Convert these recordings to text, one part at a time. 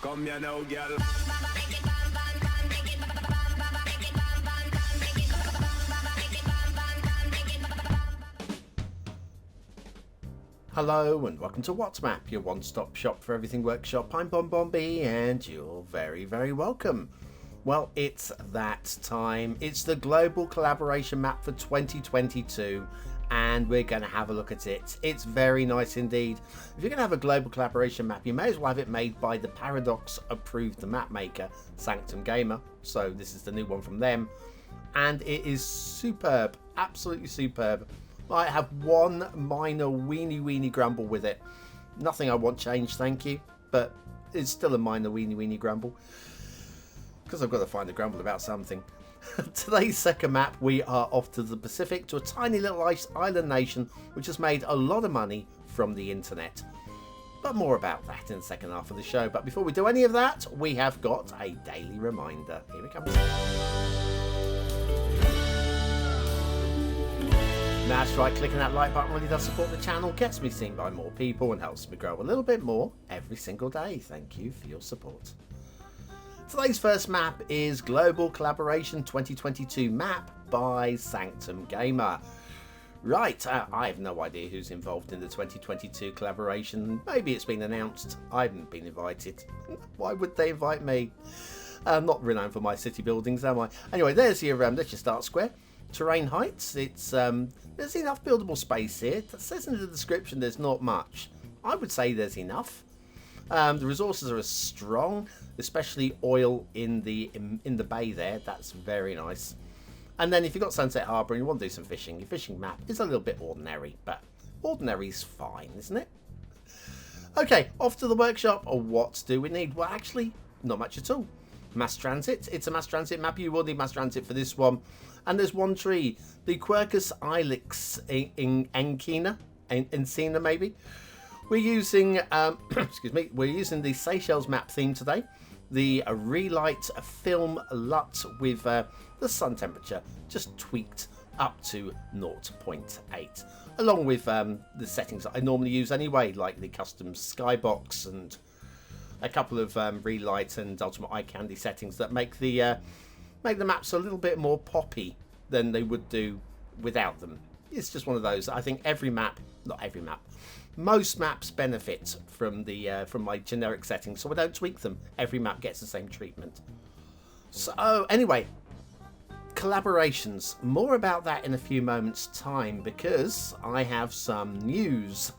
Come here now, girl. Hello and welcome to What's Map, your one-stop shop for everything workshop. I'm BonBonB and you're very, very welcome. Well, it's that time. It's the global collaboration map for 2022 and we're going to have a look at it. It's very nice indeed. If you're going to have a global collaboration map, you may as well have it made by the Paradox approved map maker, Sanctum Gamer. So this is the new one from them and it is superb, absolutely superb. I have one minor weeny grumble with it. Nothing I want changed, thank you. But it's still a minor weeny grumble. Because I've got to find a grumble about something. Today's second map, we are off to the Pacific to a tiny little island nation which has made a lot of money from the internet. But more about that in the second half of the show. But before we do any of that, we have got a daily reminder. Here it comes. That's right, clicking that like button really does support the channel, gets me seen by more people and helps me grow a little bit more every single day. Thank you for your support. Today's first map is Global Collaboration 2022 map by Sanctum Gamer. Right, I have no idea who's involved in the 2022 collaboration. Maybe it's been announced. I haven't been invited. Why would they invite me? I'm not renowned for my city buildings, am I? Anyway, there's your start square. Terrain heights, it's there's enough buildable space here. It says in the description there's not much. I would say there's enough. The resources are strong, especially oil in the bay there. That's very nice. And then if you've got Sunset Harbour and you want to do some fishing, your fishing map is a little bit ordinary, but ordinary's fine, isn't it? Okay, off to the workshop. What do we need? Well, actually, not much at all. Mass transit. It's a mass transit map. You will need mass transit for this one. And there's one tree, the Quercus ilex in Encina maybe. We're using excuse me, we're using the Seychelles map theme today. The relight film LUT with the sun temperature just tweaked up to 0.8, along with the settings that I normally use anyway, like the custom skybox and a couple of relight and ultimate eye candy settings that make the maps a little bit more poppy than they would do without them. It's just one of those. I think most maps benefit from my generic settings, so I don't tweak them. Every map gets the same treatment. So anyway, collaborations. More about that in a few moments' time because I have some news.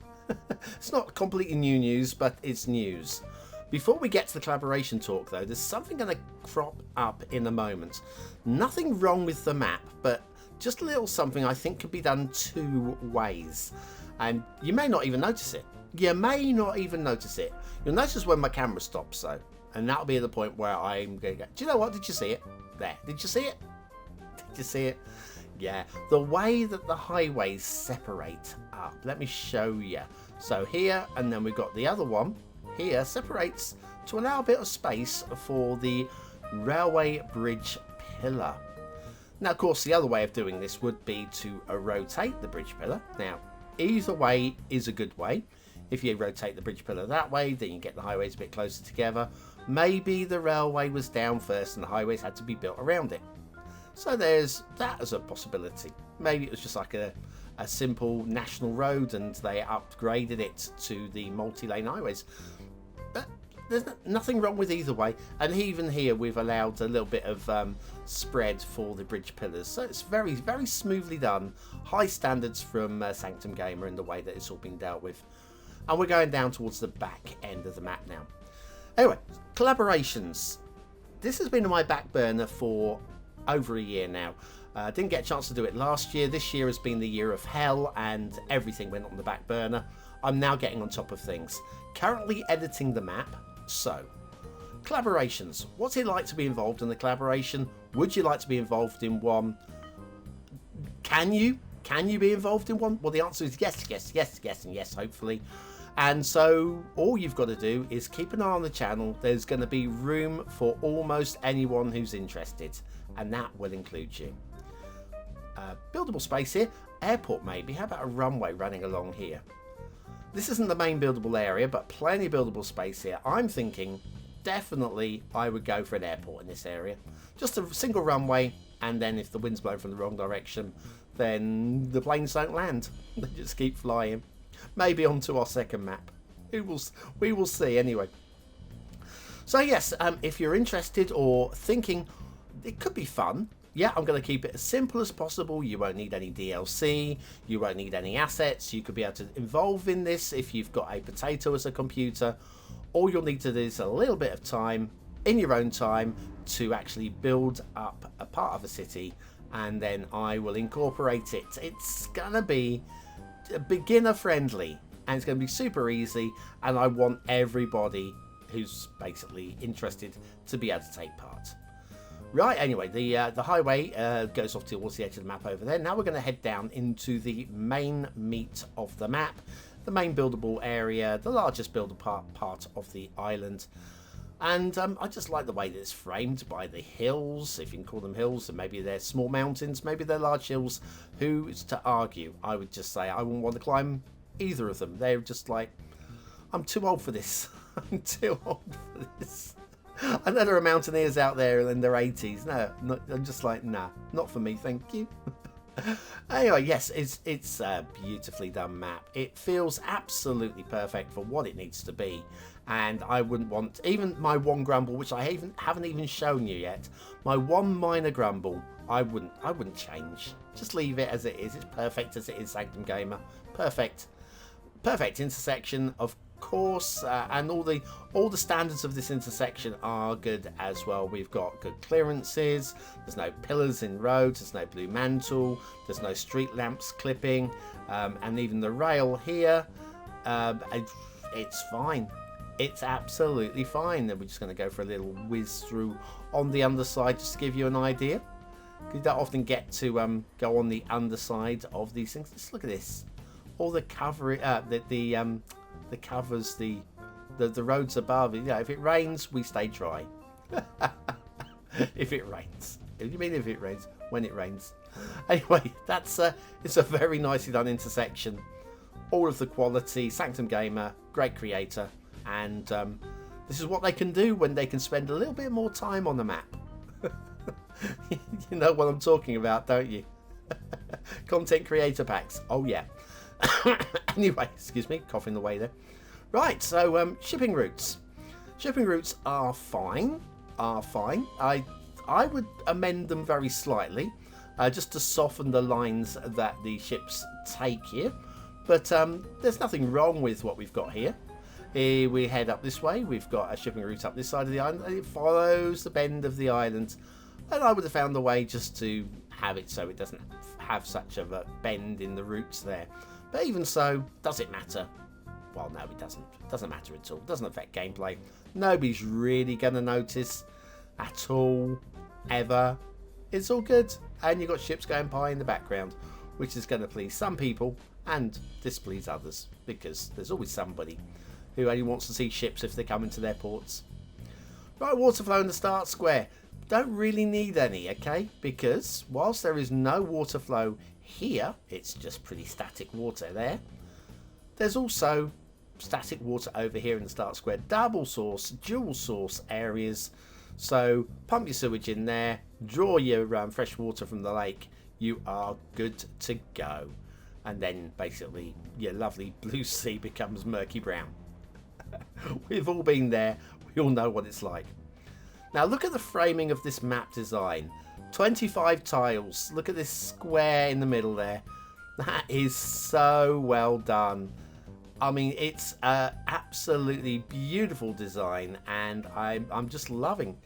It's not completely new news, but it's news. Before we get to the collaboration talk though, there's something going to crop up in a moment. Nothing wrong with the map, but just a little something I think could be done two ways. And you may not even notice it. You'll notice when my camera stops though. And that'll be the point where I'm going to go, do you know what? Did you see it? There. Did you see it? Did you see it? Yeah. The way that the highways separate up. Let me show you. So here, and then we've got the other one. Here separates to allow a bit of space for the railway bridge pillar. Now, of course, the other way of doing this would be to rotate the bridge pillar. Now, either way is a good way. If you rotate the bridge pillar that way, then you get the highways a bit closer together. Maybe the railway was down first and the highways had to be built around it. So there's that as a possibility. Maybe it was just like a simple national road and they upgraded it to the multi-lane highways. But there's nothing wrong with either way. And even here we've allowed a little bit of spread for the bridge pillars. So it's very, very smoothly done. High standards from Sanctum Gamer in the way that it's all been dealt with. And we're going down towards the back end of the map now. Anyway, collaborations. This has been on my back burner for over a year now. Didn't get a chance to do it last year. This year has been the year of hell and everything went on the back burner. I'm now getting on top of things. Currently editing the map. So, collaborations. What's it like to be involved in the collaboration? Would you like to be involved in one? Can you be involved in one? Well, the answer is yes, and yes, hopefully. And so all you've got to do is keep an eye on the channel. There's going to be room for almost anyone who's interested, and that will include you. Buildable space here. Airport maybe. How about a runway running along here? This isn't the main buildable area, but plenty of buildable space here. I'm thinking definitely I would go for an airport in this area. Just a single runway, and then if the wind's blowing from the wrong direction, then the planes don't land. They just keep flying. Maybe onto our second map. We will see anyway. So yes, if you're interested or thinking it could be fun, yeah, I'm going to keep it as simple as possible. You won't need any DLC. You won't need any assets. You could be able to involve in this if you've got a potato as a computer. All you'll need to do is a little bit of time, in your own time, to actually build up a part of a city, and then I will incorporate it. It's going to be beginner friendly, and it's going to be super easy, and I want everybody who's basically interested to be able to take part. Right, anyway, the highway goes off towards the edge of the map over there. Now we're going to head down into the main meat of the map, the main buildable area, the largest buildable part of the island. And I just like the way that it's framed by the hills, if you can call them hills, and maybe they're small mountains, maybe they're large hills. Who's to argue? I would just say I wouldn't want to climb either of them. They're just like, I'm too old for this. I'm too old for this. I know there are mountaineers out there in their 80s. No, I'm just like, nah, not for me, thank you. Anyway, yes, it's a beautifully done map. It feels absolutely perfect for what it needs to be, and I wouldn't want even my one grumble, which I haven't even shown you yet. My one minor grumble, I wouldn't change. Just leave it as it is. It's perfect as it is, Sanctum Gamer. Perfect intersection, of course, and all the standards of this intersection are good as well. We've got good clearances, there's no pillars in roads, there's no blue mantle, there's no street lamps clipping, and even the rail here, it's fine. It's absolutely fine. Then we're just going to go for a little whiz through on the underside just to give you an idea. You don't often get to go on the underside of these things. Just look at this. All the cover, the covers, the roads above. You know, if it rains, we stay dry. If it rains. What do you mean if it rains? When it rains. Anyway, it's a very nicely done intersection. All of the quality. Sanctum Gamer, great creator, and this is what they can do when they can spend a little bit more time on the map. You know what I'm talking about, don't you? Content creator packs. Oh yeah. Anyway, excuse me, coughing away there. Right, so shipping routes. Shipping routes are fine. I would amend them very slightly, just to soften the lines that the ships take here. But there's nothing wrong with what we've got here. Here we head up this way. We've got a shipping route up this side of the island. It follows the bend of the island. And I would have found a way just to have it so it doesn't have such of a bend in the routes there. But even so, does it matter? Well, no, it doesn't. It doesn't matter at all. It doesn't affect gameplay. Nobody's really going to notice at all, ever. It's all good. And you've got ships going by in the background, which is going to please some people and displease others, because there's always somebody who only wants to see ships if they come into their ports. Right, water flow in the start square. Don't really need any, okay? Because whilst there is no water flow here, it's just pretty static water there. There's also static water over here in the start square. Double source, dual source areas. So pump your sewage in there, draw your fresh water from the lake. You are good to go. And then basically your lovely blue sea becomes murky brown. We've all been there. We all know what it's like. Now look at the framing of this map design. 25 tiles. Look at this square in the middle there. That is so well done. I mean, it's absolutely beautiful design, and I'm just loving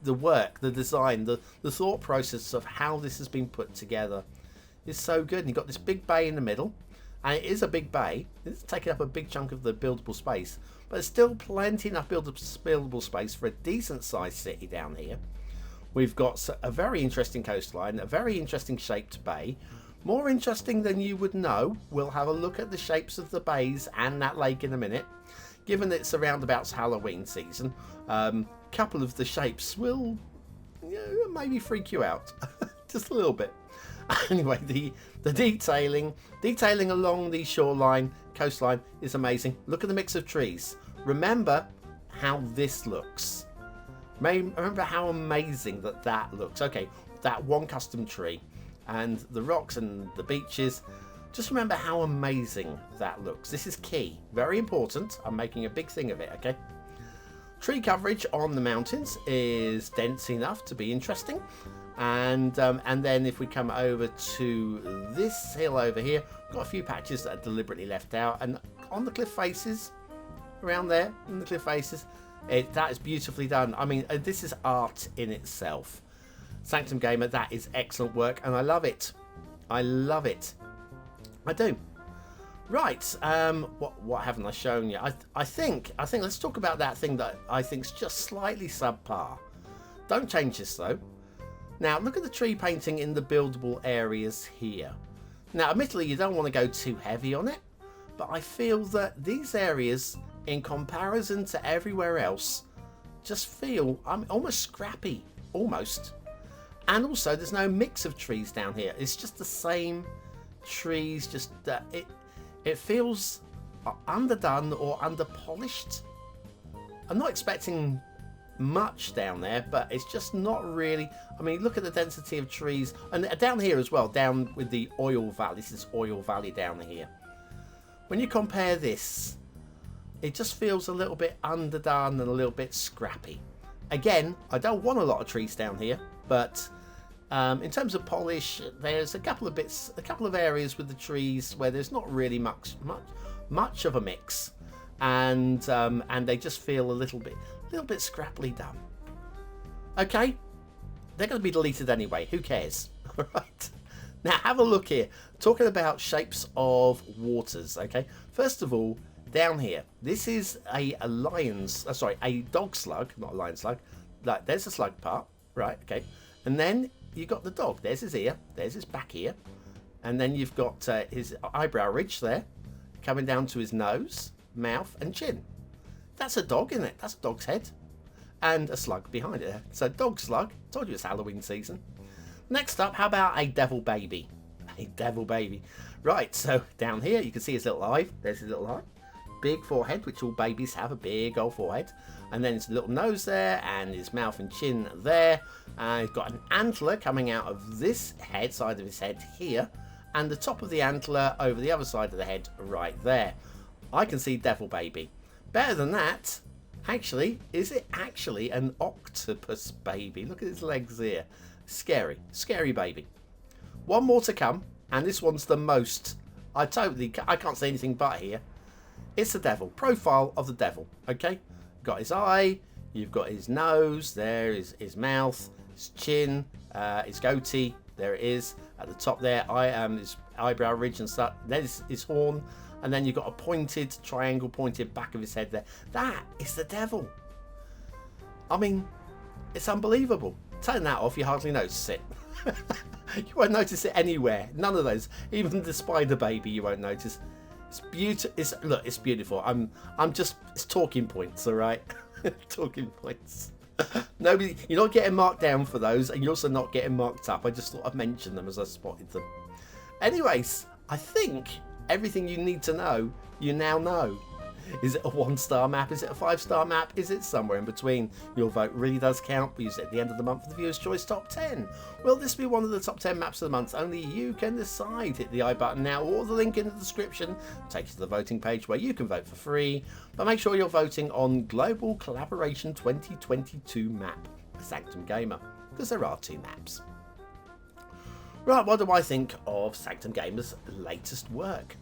the work, the design, the thought process of how this has been put together. It's so good. And you've got this big bay in the middle, and it is a big bay. It's taking up a big chunk of the buildable space, but there's still plenty enough buildable space for a decent sized city down here. We've got a very interesting coastline, a very interesting shaped bay. More interesting than you would know. We'll have a look at the shapes of the bays and that lake in a minute. Given it's around about Halloween season, couple of the shapes will maybe freak you out. Just a little bit. Anyway, the detailing along the shoreline, coastline is amazing. Look at the mix of trees. Remember how this looks. Remember how amazing that looks. Okay, that one custom tree and the rocks and the beaches. Just remember how amazing that looks. This is key, very important. I'm making a big thing of it, okay? Tree coverage on the mountains is dense enough to be interesting. And then if we come over to this hill over here, we've got a few patches that are deliberately left out. And on the cliff faces, around there, in the cliff faces, that is beautifully done. I mean, this is art in itself. Sanctum Gamer, that is excellent work, and I love it. I love it. I do. Right, what haven't I shown you? I think let's talk about that thing that I think is just slightly subpar. Don't change this though. Now look at the tree painting in the buildable areas here. Now admittedly you don't want to go too heavy on it, but I feel that these areas in comparison to everywhere else just feel almost scrappy, almost. And also there's no mix of trees down here. It's just the same trees, just it feels underdone or underpolished. I'm not expecting much down there, but it's just not really. I mean, look at the density of trees, and down here as well, down with the oil valley. This is oil valley down here. When you compare this, it just feels a little bit underdone and a little bit scrappy. Again, I don't want a lot of trees down here, but in terms of polish, there's a couple of areas with the trees where there's not really much of a mix, and they just feel a little bit scrappily done. Okay, they're going to be deleted anyway. Who cares? All right. Now have a look here. Talking about shapes of waters. Okay. First of all, down here, this is a dog slug, not a lion slug. Like there's a slug part, right? Okay, and then you got the dog. There's his ear. There's his back ear. And then you've got his eyebrow ridge there, coming down to his nose, mouth, and chin. That's a dog, isn't it? That's a dog's head. And a slug behind it. So dog slug. Told you it's Halloween season. Next up, how about a devil baby? A devil baby. Right, so down here you can see his little eye. There's his little eye. Big forehead, which all babies have, a big old forehead. And then his little nose there, and his mouth and chin there. He's got an antler coming out of this side of his head here, and the top of the antler over the other side of the head right there. I can see devil baby. Better than that, actually, is it actually an octopus baby? Look at his legs here. Scary baby. One more to come, and this one's the most. I can't say anything but here. It's the devil. Profile of the devil. Okay, got his eye. You've got his nose. There is his mouth, his chin, his goatee. There it is at the top there. His eyebrow ridge and stuff. Then his horn, and then you've got a pointed triangle, pointed back of his head there. That is the devil. I mean, it's unbelievable. Turn that off, you hardly notice it. You won't notice it anywhere. None of those. Even the spider baby, you won't notice. It's beautiful. It's beautiful. It's talking points, all right? Talking points. Nobody, you're not getting marked down for those, and you're also not getting marked up. I just thought I'd mention them as I spotted them. Anyways, I think everything you need to know, you now know. Is it a 1-star map? Is it a 5-star map? Is it somewhere in between? Your vote really does count. We use it at the end of the month for the Viewer's Choice Top 10. Will this be one of the top 10 maps of the month? Only you can decide. Hit the I button now or the link in the description. Take you to the voting page where you can vote for free. But make sure you're voting on Global Collaboration 2022 map for Sanctum Gamer, because there are 2 maps. Right, what do I think of Sanctum Gamer's latest work?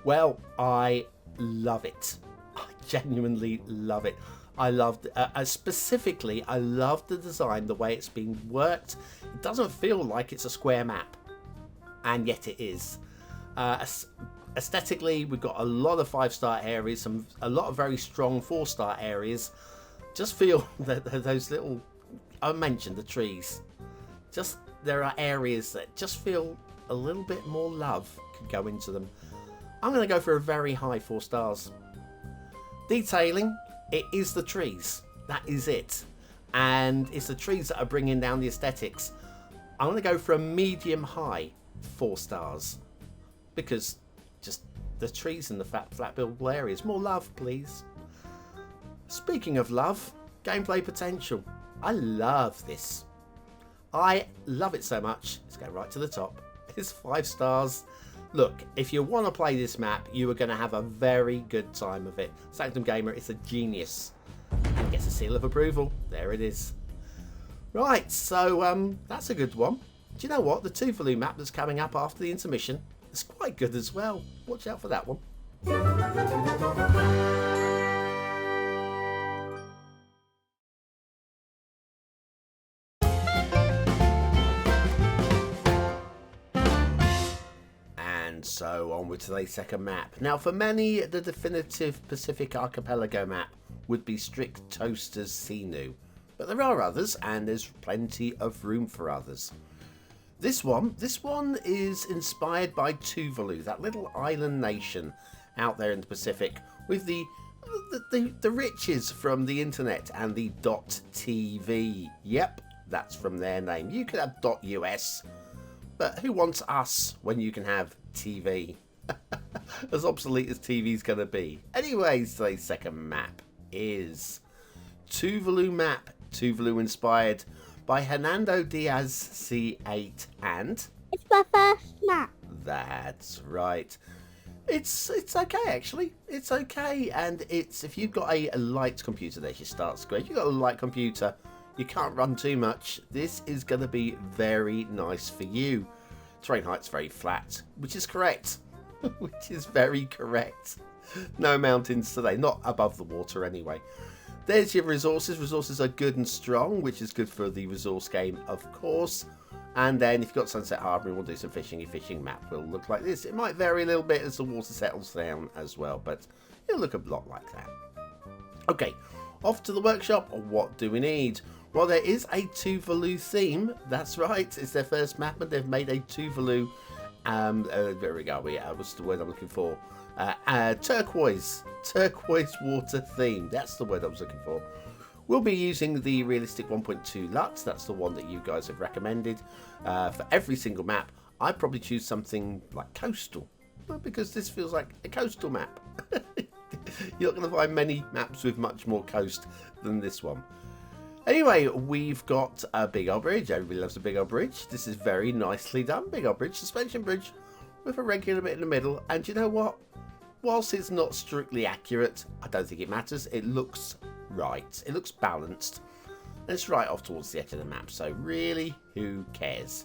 Well, I love it. I genuinely love it. I loved specifically, I love the design, the way it's being worked. It doesn't feel like it's a square map, and yet it is. Aesthetically, we've got a lot of 5-star areas, a lot of very strong 4-star areas. Just feel that those little, I mentioned the trees. Just there are areas that just feel a little bit more love could go into them. I'm going to go for a very high 4 stars. Detailing, it is the trees. That is it. And it's the trees that are bringing down the aesthetics. I'm going to go for a medium high 4 stars. Because just the trees in the flat buildable areas. More love, please. Speaking of love, gameplay potential. I love this. I love it so much. Let's go right to the top. It's 5 stars. Look, if you want to play this map, you are going to have a very good time of it. Sanctum Gamer is a genius. And gets a seal of approval. There it is. Right, so that's a good one. Do you know what? The Tuvalu map that's coming up after the intermission is quite good as well. Watch out for that one. And so on with today's second map. Now for many, the definitive Pacific Archipelago map would be strict Toaster's Sinu. But there are others, and there's plenty of room for others. This one is inspired by Tuvalu, that little island nation out there in the Pacific, with the riches from the internet and the .tv. Yep, that's from their name. You could have .us, but who wants us when you can have TV? As obsolete as TV's going to be. Anyways, today's second map is Tuvalu Map, Tuvalu inspired by Hernando Diaz C8 and... It's my first map. That's right. It's okay actually. It's okay, and it's if you've got a light computer, there's your start screen. If you've got a light computer, you can't run too much. This is going to be very nice for you. Terrain height's very flat, which is correct. Which is very correct. No mountains today, not above the water anyway. There's your resources. Resources are good and strong, which is good for the resource game, of course. And then if you've got Sunset Harbour and we'll do some fishing, your fishing map will look like this. It might vary a little bit as the water settles down as well, but it'll look a lot like that. Okay, off to the workshop. What do we need? Well, there is a Tuvalu theme. That's right. It's their first map, and they've made a Tuvalu. There we go. What's the word I'm looking for? Turquoise water theme. That's the word I was looking for. We'll be using the realistic 1.2 LUT. That's the one that you guys have recommended for every single map. I'd probably choose something like coastal, because this feels like a coastal map. You're not going to find many maps with much more coast than this one. Anyway, we've got a big old bridge. Everybody loves a big old bridge. This is very nicely done. Big old bridge, suspension bridge with a regular bit in the middle. And you know what? Whilst it's not strictly accurate, I don't think it matters. It looks right. It looks balanced. And it's right off towards the edge of the map. So really, who cares?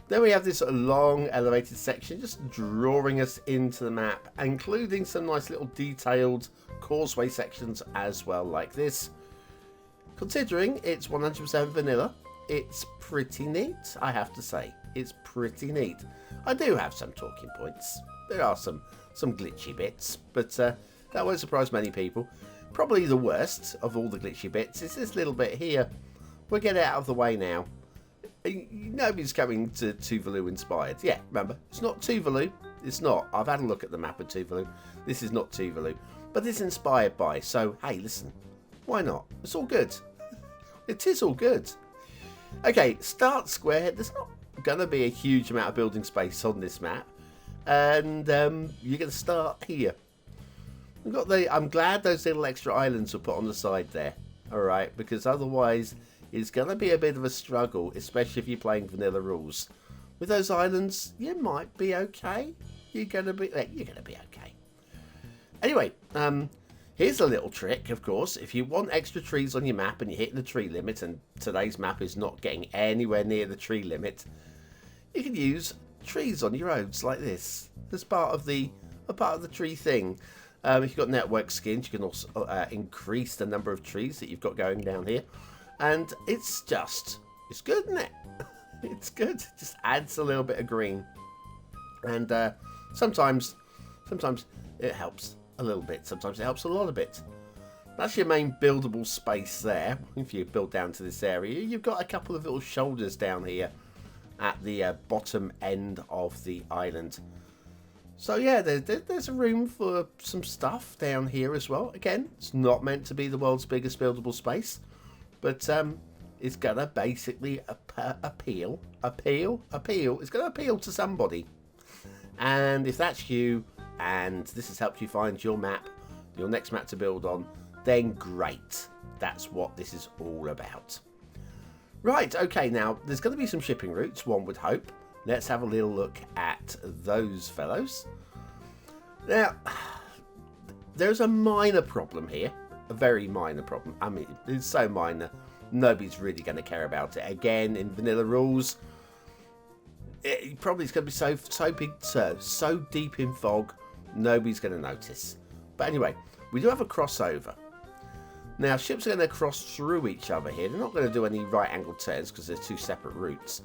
Then we have this long elevated section just drawing us into the map, including some nice little detailed causeway sections as well, like this. Considering it's 100% vanilla, it's pretty neat, I have to say. It's pretty neat. I do have some talking points. There are some glitchy bits, but that won't surprise many people. Probably the worst of all the glitchy bits is this little bit here. We'll get it out of the way now. Nobody's coming to Tuvalu inspired. Yeah, remember, it's not Tuvalu. It's not. I've had a look at the map of Tuvalu. This is not Tuvalu. But it's inspired by, so hey, listen. Why not? It's all good. It is all good. Okay, start square. There's not going to be a huge amount of building space on this map. And you're going to start here. We've got I'm glad those little extra islands were put on the side there. Alright, because otherwise it's going to be a bit of a struggle, especially if you're playing vanilla rules. With those islands, you might be okay. You're going to be okay. Anyway, here's a little trick, of course. If you want extra trees on your map and you're hitting the tree limit, and today's map is not getting anywhere near the tree limit, you can use trees on your roads like this as part of the tree thing. If you've got network skins, you can also increase the number of trees that you've got going down here, and it's good, isn't it? It's good. It just adds a little bit of green, and sometimes it helps a little bit. Sometimes it helps a lot of bit. That's your main buildable space there. If you build down to this area, you've got a couple of little shoulders down here at the bottom end of the island. So yeah, there's a room for some stuff down here as well. Again, it's not meant to be the world's biggest buildable space, but it's gonna basically appeal. It's gonna appeal to somebody. And if that's you, and this has helped you find your map, your next map to build on, then great. That's what this is all about. Right, okay, now there's going to be some shipping routes, one would hope. Let's have a little look at those fellows. Now, there's a minor problem here. A very minor problem. I mean, it's so minor, nobody's really going to care about it. Again, in vanilla rules, it probably is going to be so deep in fog, nobody's going to notice. But anyway, we do have a crossover. Now, ships are going to cross through each other here. They're not going to do any right angle turns because there's two separate routes.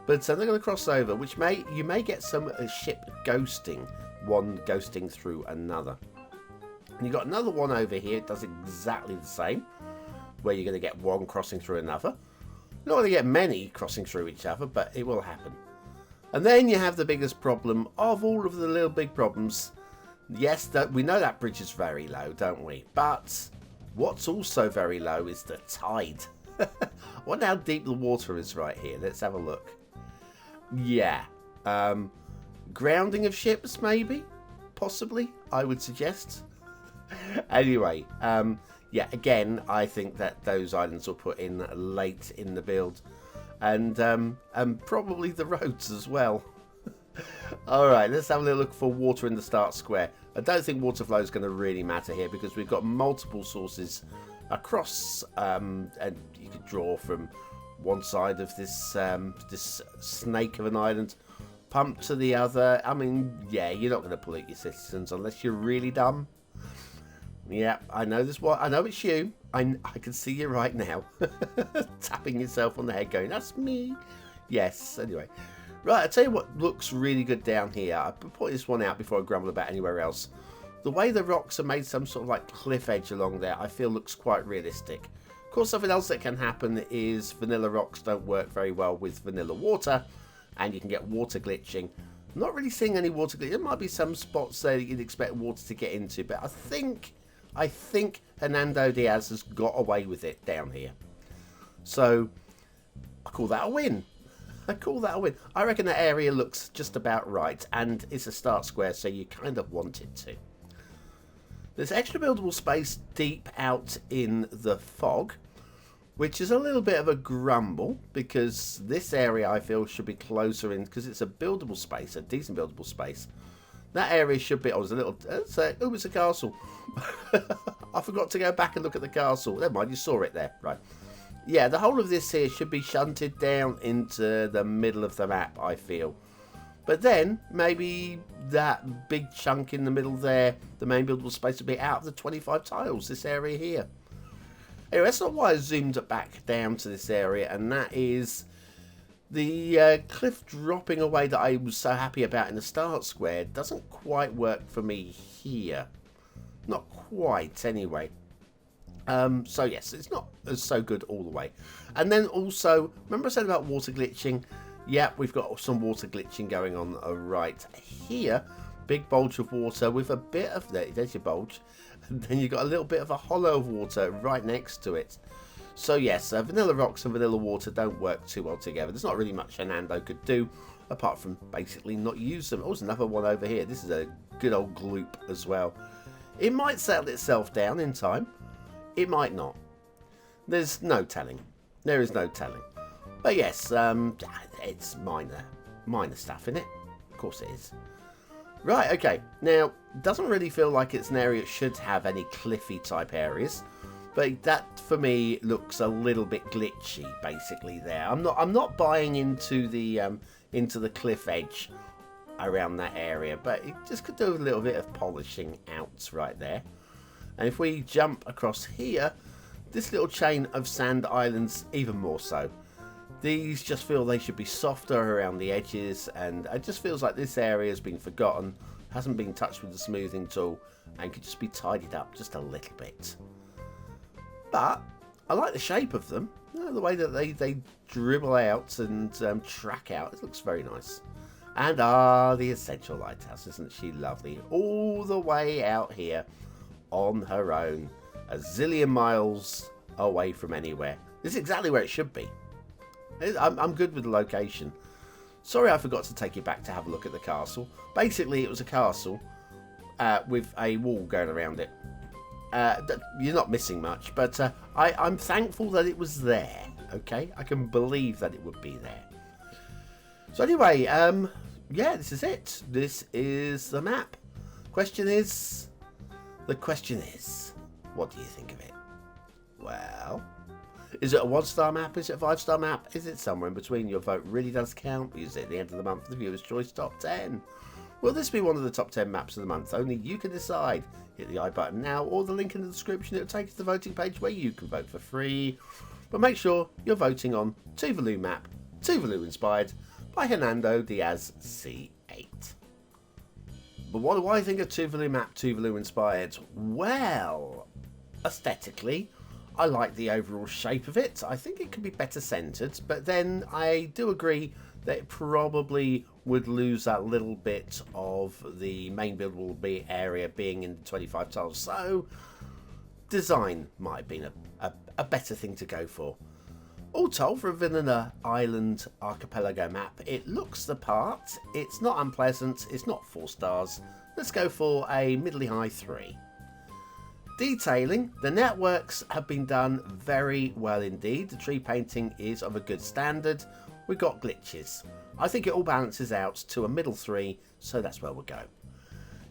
But they're going to cross over, which you may get some ship ghosting, one ghosting through another. And you've got another one over here. It does exactly the same, where you're going to get one crossing through another. You're not going to get many crossing through each other, but it will happen. And then you have the biggest problem of all of the little big problems. Yes, we know that bridge is very low, don't we? But what's also very low is the tide. I wonder how deep the water is right here. Let's have a look. Yeah. Grounding of ships, maybe? Possibly, I would suggest. Anyway, yeah, again, I think that those islands were put in late in the build. And probably the roads as well. Alright, let's have a little look for water in the start square. I don't think water flow is going to really matter here because we've got multiple sources across, and you could draw from one side of this this snake of an island, pump to the other. I mean, yeah, you're not going to pollute your citizens unless you're really dumb. Yeah, I know this. What I know it's you. I can see you right now, tapping yourself on the head, going, "That's me." Yes. Anyway. Right, I'll tell you what looks really good down here. I'll point this one out before I grumble about anywhere else. The way the rocks are made some sort of like cliff edge along there, I feel looks quite realistic. Of course, something else that can happen is vanilla rocks don't work very well with vanilla water, and you can get water glitching. I'm not really seeing any water glitching. There might be some spots there that you'd expect water to get into, but I think Hernando Diaz has got away with it down here. So, I call that a win. I reckon that area looks just about right, and it's a start square, so you kind of want it to. There's extra buildable space deep out in the fog, which is a little bit of a grumble, because this area I feel should be closer in, because it's a buildable space, a decent buildable space. That area should be, it's a castle. I forgot to go back and look at the castle. Never mind, you saw it there, right. Yeah, the whole of this here should be shunted down into the middle of the map, I feel. But then, maybe that big chunk in the middle there, the main buildable space, would be out of the 25 tiles, this area here. Anyway, that's not why I zoomed it back down to this area, and that is the cliff dropping away that I was so happy about in the start square doesn't quite work for me here. Not quite, anyway. So yes, it's not so good all the way. And then also, remember I said about water glitching? Yeah, we've got some water glitching going on right here. Big bulge of water with a bit of, there's your bulge. And then you've got a little bit of a hollow of water right next to it. So yes, vanilla rocks and vanilla water don't work too well together. There's not really much Hernando could do, apart from basically not use them. Oh, there's another one over here. This is a good old gloop as well. It might settle itself down in time. It might not. There's no telling. There is no telling. But yes, it's minor stuff, isn't it? Of course it is. Right, okay. Now, doesn't really feel like it's an area that should have any cliffy type areas, but that for me looks a little bit glitchy, basically. There, I'm not buying into the cliff edge around that area, but it just could do a little bit of polishing out right there. And if we jump across here, this little chain of sand islands, even more so. These just feel they should be softer around the edges, and it just feels like this area has been forgotten, hasn't been touched with the smoothing tool, and could just be tidied up just a little bit. But I like the shape of them. The way that they dribble out and track out. It looks very nice. And the Essential Lighthouse, isn't she lovely? All the way out here on her own, a zillion miles away from anywhere. This is exactly where it should be. I'm good with the location. Sorry I forgot to take you back to have a look at the castle. Basically, it was a castle with a wall going around it. You're not missing much, but I'm thankful that it was there. Okay, I can believe that it would be there. So anyway, yeah, this is it. This is the map. The question is, what do you think of it? Well, is it a 1-star map? Is it a 5-star map? Is it somewhere in between? Your vote really does count. Is it at the end of the month, the Viewer's Choice Top 10? Will this be one of the top 10 maps of the month? Only you can decide. Hit the I button now or the link in the description. It'll take you to the voting page where you can vote for free. But make sure you're voting on Tuvalu Map, Tuvalu Inspired by Hernando Diaz C8. But what do I think of Tuvalu Map, Tuvalu Inspired? Well, aesthetically, I like the overall shape of it. I think it could be better centered, but then I do agree that it probably would lose that little bit of the main buildable area being in the 25 tiles. So design might have been a better thing to go for. All told, for a vanilla island archipelago map, it looks the part. It's not unpleasant. It's not 4 stars. Let's go for a middly high 3. Detailing, the networks have been done very well indeed. The tree painting is of a good standard. We've got glitches. I think it all balances out to a middle 3, so that's where we'll go.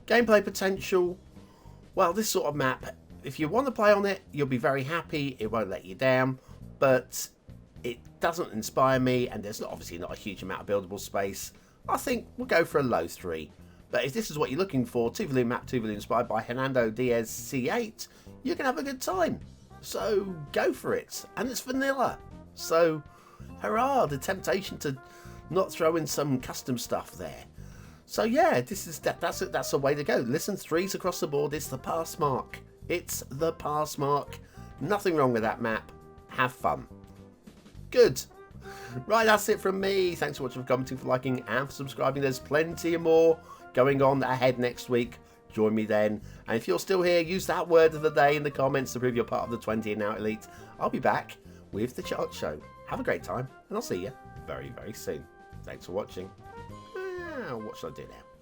Gameplay potential, well, this sort of map, if you want to play on it, you'll be very happy. It won't let you down, but it doesn't inspire me, and there's obviously not a huge amount of buildable space. I think we'll go for a low 3. But if this is what you're looking for, Tuvalu Map, Tuvalu Inspired by Hernando Diaz C8, you can have a good time. So go for it. And it's vanilla. So hurrah, the temptation to not throw in some custom stuff there. So yeah, that's a way to go. Listen, 3s across the board. It's the pass mark. It's the pass mark. Nothing wrong with that map. Have fun. Good. Right, that's it from me. Thanks for watching, for commenting, for liking, and for subscribing. There's plenty more going on ahead next week. Join me then. And if you're still here, use that word of the day in the comments to prove you're part of the 20 and now elite. I'll be back with the chart show. Have a great time, and I'll see you very, very soon. Thanks for watching. What should I do now?